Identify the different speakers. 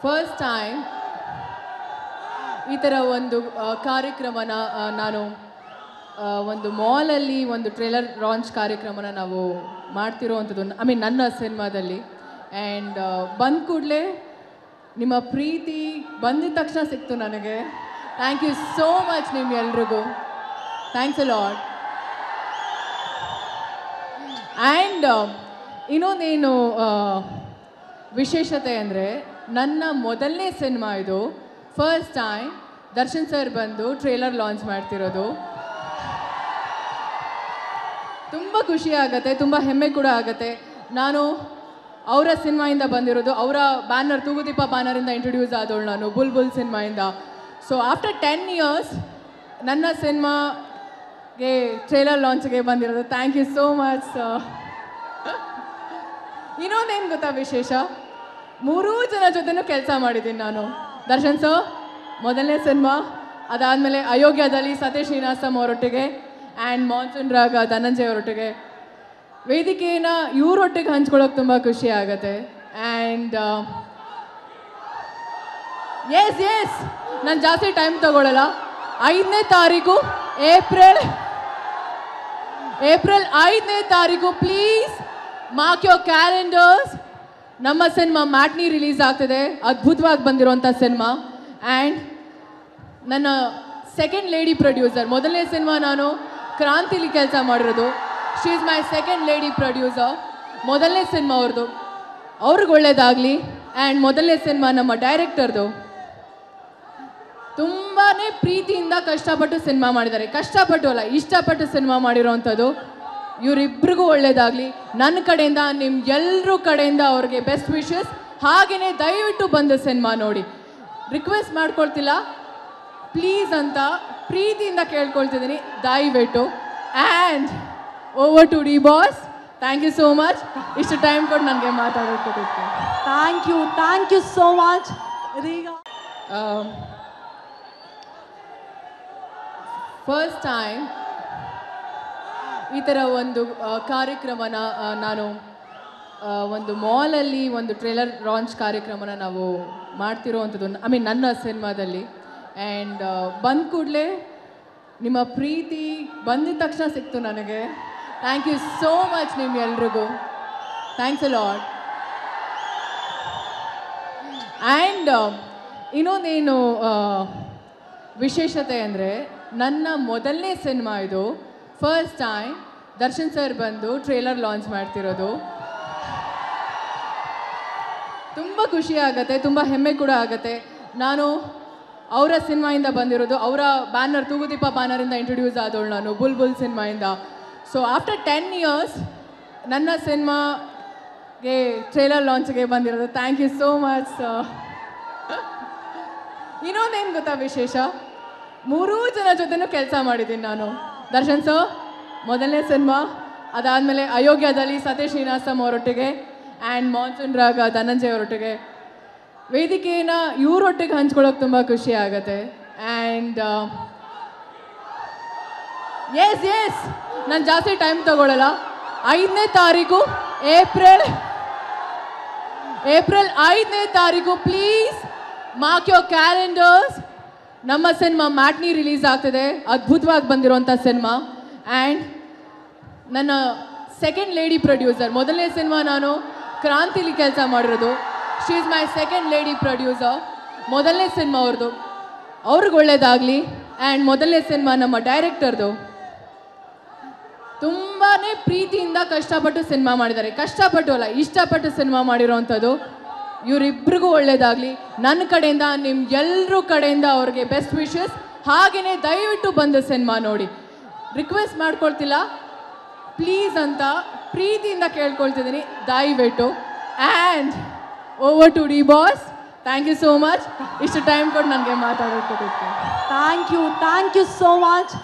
Speaker 1: First time ಈ ಥರ ಒಂದು ಕಾರ್ಯಕ್ರಮನ ನಾನು ಒಂದು ಮಾಲಲ್ಲಿ ಒಂದು ಟ್ರೇಲರ್ ಲಾಂಚ್ ಕಾರ್ಯಕ್ರಮನ ನಾವು ಮಾಡ್ತಿರೋವಂಥದ್ದು ನನ್ನ ಸಿನಿಮಾದಲ್ಲಿ. ಆ್ಯಂಡ್ ಬಂದ ಕೂಡಲೇ ನಿಮ್ಮ ಪ್ರೀತಿ ಬಂದಿದ ತಕ್ಷಣ ಸಿಕ್ತು ನನಗೆ. ಥ್ಯಾಂಕ್ ಯು ಸೋ ಮಚ್ ನಿಮ್ಗೆಲ್ರಿಗೂ. Thanks a lot. ಆ್ಯಂಡ್ ಇನ್ನೊಂದೇನು ವಿಶೇಷತೆ ಅಂದರೆ, ನನ್ನ ಮೊದಲನೇ ಸಿನಿಮಾ ಇದು. ಫಸ್ಟ್ ಟೈಮ್ ದರ್ಶನ್ ಸರ್ ಬಂದು ಟ್ರೇಲರ್ ಲಾಂಚ್ ಮಾಡ್ತಿರೋದು. ತುಂಬ ಖುಷಿ ಆಗುತ್ತೆ, ತುಂಬ ಹೆಮ್ಮೆ ಕೂಡ ಆಗುತ್ತೆ. ನಾನು ಅವರ ಸಿನಿಮಾಯಿಂದ ಬಂದಿರೋದು, ಅವರ ಬ್ಯಾನರ್ ತೂಗುದೀಪ ಬ್ಯಾನರಿಂದ ಇಂಟ್ರೊಡ್ಯೂಸ್ ಆದವಳು ನಾನು ಬುಲ್ಬುಲ್ ಸಿನಿಮಾಯಿಂದ. ಸೊ ಆಫ್ಟರ್ 10 years ನನ್ನ ಸಿನಿಮಾಗೆ ಟ್ರೇಲರ್ ಲಾಂಚ್ಗೆ ಬಂದಿರೋದು. Thank you so much. ಇನ್ನೊಂದೇನು ಗೊತ್ತಾ ವಿಶೇಷ, 3 ಜನ ಜೊತೆನೂ ಕೆಲಸ ಮಾಡಿದ್ದೀನಿ ನಾನು. ದರ್ಶನ್ ಸರ್ ಮೊದಲನೇ ಸಿನಿಮಾ, ಅದಾದಮೇಲೆ ಅಯೋಗ್ಯದಲ್ಲಿ ಸತೀಶ್ ನೀನಾಸಂ ಅವರೊಟ್ಟಿಗೆ, ಆ್ಯಂಡ್ ಮಾನ್ಸೂನ್ ರಾಗ ಧನಂಜಯ್ ಅವರೊಟ್ಟಿಗೆ. ವೇದಿಕೆಯನ್ನು ಇವರೊಟ್ಟಿಗೆ ಹಂಚ್ಕೊಳ್ಳೋಕೆ ತುಂಬ ಖುಷಿ ಆಗುತ್ತೆ. ಆ್ಯಂಡ್ ಎಸ್ ನಾನು ಜಾಸ್ತಿ ಟೈಮ್ ತಗೊಳ್ಳಲ್ಲ. 5ನೇ ತಾರೀಕು ಏಪ್ರಿಲ್ 5ನೇ ತಾರೀಕು ಪ್ಲೀಸ್ ಮಾರ್ಕ್ ಯೋರ್ ಕ್ಯಾಲೆಂಡರ್ಸ್. ನಮ್ಮ ಸಿನಿಮಾ ಮ್ಯಾಟ್ನಿ ರಿಲೀಸ್ ಆಗ್ತಿದೆ, ಅದ್ಭುತವಾಗಿ ಬಂದಿರೋಂಥ ಸಿನಿಮಾ. ಆ್ಯಂಡ್ ನನ್ನ ಸೆಕೆಂಡ್ ಲೇಡಿ ಪ್ರೊಡ್ಯೂಸರ್, ಮೊದಲನೇ ಸಿನಿಮಾ ನಾನು ಕ್ರಾಂತಿಲಿ ಕೆಲಸ ಮಾಡಿರೋದು. She is my second lady producer. ಮೊದಲನೇ ಸಿನಿಮಾ ಅವ್ರದ್ದು, ಅವ್ರಿಗೆ ಒಳ್ಳೇದಾಗಲಿ. ಆ್ಯಂಡ್ ಮೊದಲನೇ ಸಿನಿಮಾ ನಮ್ಮ ಡೈರೆಕ್ಟರ್ದು. ತುಂಬಾ ಪ್ರೀತಿಯಿಂದ ಕಷ್ಟಪಟ್ಟು ಸಿನಿಮಾ ಮಾಡಿದ್ದಾರೆ. ಕಷ್ಟಪಟ್ಟು ಅಲ್ಲ, ಇಷ್ಟಪಟ್ಟು ಸಿನಿಮಾ ಮಾಡಿರೋವಂಥದ್ದು. ಇವರಿಬ್ಬರಿಗೂ ಒಳ್ಳೇದಾಗಲಿ. ನನ್ನ ಕಡೆಯಿಂದ, ನಿಮ್ಮ ಎಲ್ಲರ ಕಡೆಯಿಂದ ಅವ್ರಿಗೆ ಬೆಸ್ಟ್ ವಿಶಸ್. ಹಾಗೆಯೇ ದಯವಿಟ್ಟು ಬಂದು ಸಿನಿಮಾ ನೋಡಿ. ರಿಕ್ವೆಸ್ಟ್ ಮಾಡ್ಕೊಳ್ತಿಲ್ಲ, ಪ್ಲೀಸ್ ಅಂತ ಪ್ರೀತಿಯಿಂದ ಕೇಳ್ಕೊಳ್ತಿದ್ದೀನಿ, ದಯವಿಟ್ಟು. And over to D Boss. Thank you so much. ಇಷ್ಟು ಟೈಮ್ ಕೊಟ್ಟು ನನಗೆ ಮಾತಾಡೋಕ್ಕೆ.
Speaker 2: Thank you so much.
Speaker 1: First time ಈ ಥರ ಒಂದು ಕಾರ್ಯಕ್ರಮನ ನಾನು ಒಂದು ಮಾಲಲ್ಲಿ ಒಂದು ಟ್ರೇಲರ್ ಲಾಂಚ್ ಕಾರ್ಯಕ್ರಮನ ನಾವು ಮಾಡ್ತಿರೋವಂಥದ್ದು ನನ್ನ ಸಿನಿಮಾದಲ್ಲಿ. ಆ್ಯಂಡ್ ಬಂದ ಕೂಡಲೇ ನಿಮ್ಮ ಪ್ರೀತಿ ಬಂದಿದ ತಕ್ಷಣ ಸಿಕ್ತು ನನಗೆ. ಥ್ಯಾಂಕ್ ಯು ಸೋ ಮಚ್ ನಿಮ್ಗೆಲ್ರಿಗೂ. Thanks a lot. ಆ್ಯಂಡ್ ಇನ್ನೊಂದೇನು ವಿಶೇಷತೆ ಅಂದರೆ, ನನ್ನ ಮೊದಲನೇ ಸಿನಿಮಾ ಇದು. ಫಸ್ಟ್ ಟೈಮ್ ದರ್ಶನ್ ಸರ್ ಬಂದು ಟ್ರೇಲರ್ ಲಾಂಚ್ ಮಾಡ್ತಿರೋದು. ತುಂಬ ಖುಷಿ ಆಗುತ್ತೆ, ತುಂಬ ಹೆಮ್ಮೆ ಕೂಡ ಆಗುತ್ತೆ. ನಾನು ಅವರ ಸಿನಿಮಾಯಿಂದ ಬಂದಿರೋದು, ಅವರ ಬ್ಯಾನರ್ ತೂಗುದೀಪ ಬ್ಯಾನರಿಂದ ಇಂಟ್ರೊಡ್ಯೂಸ್ ಆದವಳು ನಾನು ಬುಲ್ಬುಲ್ ಸಿನಿಮಾಯಿಂದ. ಸೊ ಆಫ್ಟರ್ 10 years ನನ್ನ ಸಿನಿಮಾಗೆ ಟ್ರೇಲರ್ ಲಾಂಚ್ಗೆ ಬಂದಿರೋದು. Thank you so much. ಇನ್ನೊಂದೇನು ಗೊತ್ತಾ ವಿಶೇಷ, 3 ಜನ ಜೊತೆನೂ ಕೆಲಸ ಮಾಡಿದ್ದೀನಿ ನಾನು. ದರ್ಶನ್ ಸರ್ ಮೊದಲನೇ ಸಿನಿಮಾ, ಅದಾದಮೇಲೆ ಅಯೋಗ್ಯದಲ್ಲಿ ಸತೀಶ್ ನೀನಾಸಂ ಅವರೊಟ್ಟಿಗೆ, ಆ್ಯಂಡ್ ಮಾನ್ಸೂನ್ ರಾಗ ಧನಂಜಯ್ ಅವರೊಟ್ಟಿಗೆ. ವೇದಿಕೆಯನ್ನು ಇವರೊಟ್ಟಿಗೆ ಹಂಚ್ಕೊಳ್ಳೋಕೆ ತುಂಬ ಖುಷಿ ಆಗುತ್ತೆ. ಆ್ಯಂಡ್ ಎಸ್ ನಾನು ಜಾಸ್ತಿ ಟೈಮ್ ತಗೊಳ್ಳಲ್ಲ. 5ನೇ ತಾರೀಕು ಏಪ್ರಿಲ್ 5ನೇ ತಾರೀಕು ಪ್ಲೀಸ್ ಮಾರ್ಕ್ ಯೋರ್ ಕ್ಯಾಲೆಂಡರ್ಸ್. ನಮ್ಮ ಸಿನಿಮಾ ಮ್ಯಾಟ್ನಿ ರಿಲೀಸ್ ಆಗ್ತಿದೆ, ಅದ್ಭುತವಾಗಿ ಬಂದಿರೋಂಥ ಸಿನಿಮಾ. ಆ್ಯಂಡ್ ನನ್ನ ಸೆಕೆಂಡ್ ಲೇಡಿ ಪ್ರೊಡ್ಯೂಸರ್, ಮೊದಲನೇ ಸಿನಿಮಾ ನಾನು ಕ್ರಾಂತಿಲಿ ಕೆಲಸ ಮಾಡಿರೋದು. She is my second lady producer. ಮೊದಲನೇ ಸಿನಿಮಾ ಅವ್ರದ್ದು, ಅವ್ರಿಗೆ ಒಳ್ಳೇದಾಗಲಿ. ಆ್ಯಂಡ್ ಮೊದಲನೇ ಸಿನಿಮಾ ನಮ್ಮ ಡೈರೆಕ್ಟರ್ದು. ತುಂಬಾ ಪ್ರೀತಿಯಿಂದ ಕಷ್ಟಪಟ್ಟು ಸಿನಿಮಾ ಮಾಡಿದ್ದಾರೆ. ಕಷ್ಟಪಟ್ಟು ಅಲ್ಲ, ಇಷ್ಟಪಟ್ಟು ಸಿನಿಮಾ ಮಾಡಿರೋವಂಥದ್ದು. ಇವರಿಬ್ಬರಿಗೂ ಒಳ್ಳೇದಾಗಲಿ. ನನ್ನ ಕಡೆಯಿಂದ, ನಿಮ್ಮ ಎಲ್ಲರ ಕಡೆಯಿಂದ ಅವ್ರಿಗೆ ಬೆಸ್ಟ್ ವಿಶಸ್. ಹಾಗೆಯೇ ದಯವಿಟ್ಟು ಬಂದು ಸಿನಿಮಾ ನೋಡಿ. ರಿಕ್ವೆಸ್ಟ್ ಮಾಡ್ಕೊಳ್ತಿಲ್ಲ, ಪ್ಲೀಸ್ ಅಂತ ಪ್ರೀತಿಯಿಂದ ಕೇಳ್ಕೊಳ್ತಿದ್ದೀನಿ, ದಯವಿಟ್ಟು. And over to D Boss. Thank you so much. ಇಷ್ಟು ಟೈಮ್ ಕೊಟ್ಟು ನನಗೆ ಮಾತಾಡೋಕ್ಕೆ.
Speaker 2: Thank you so much.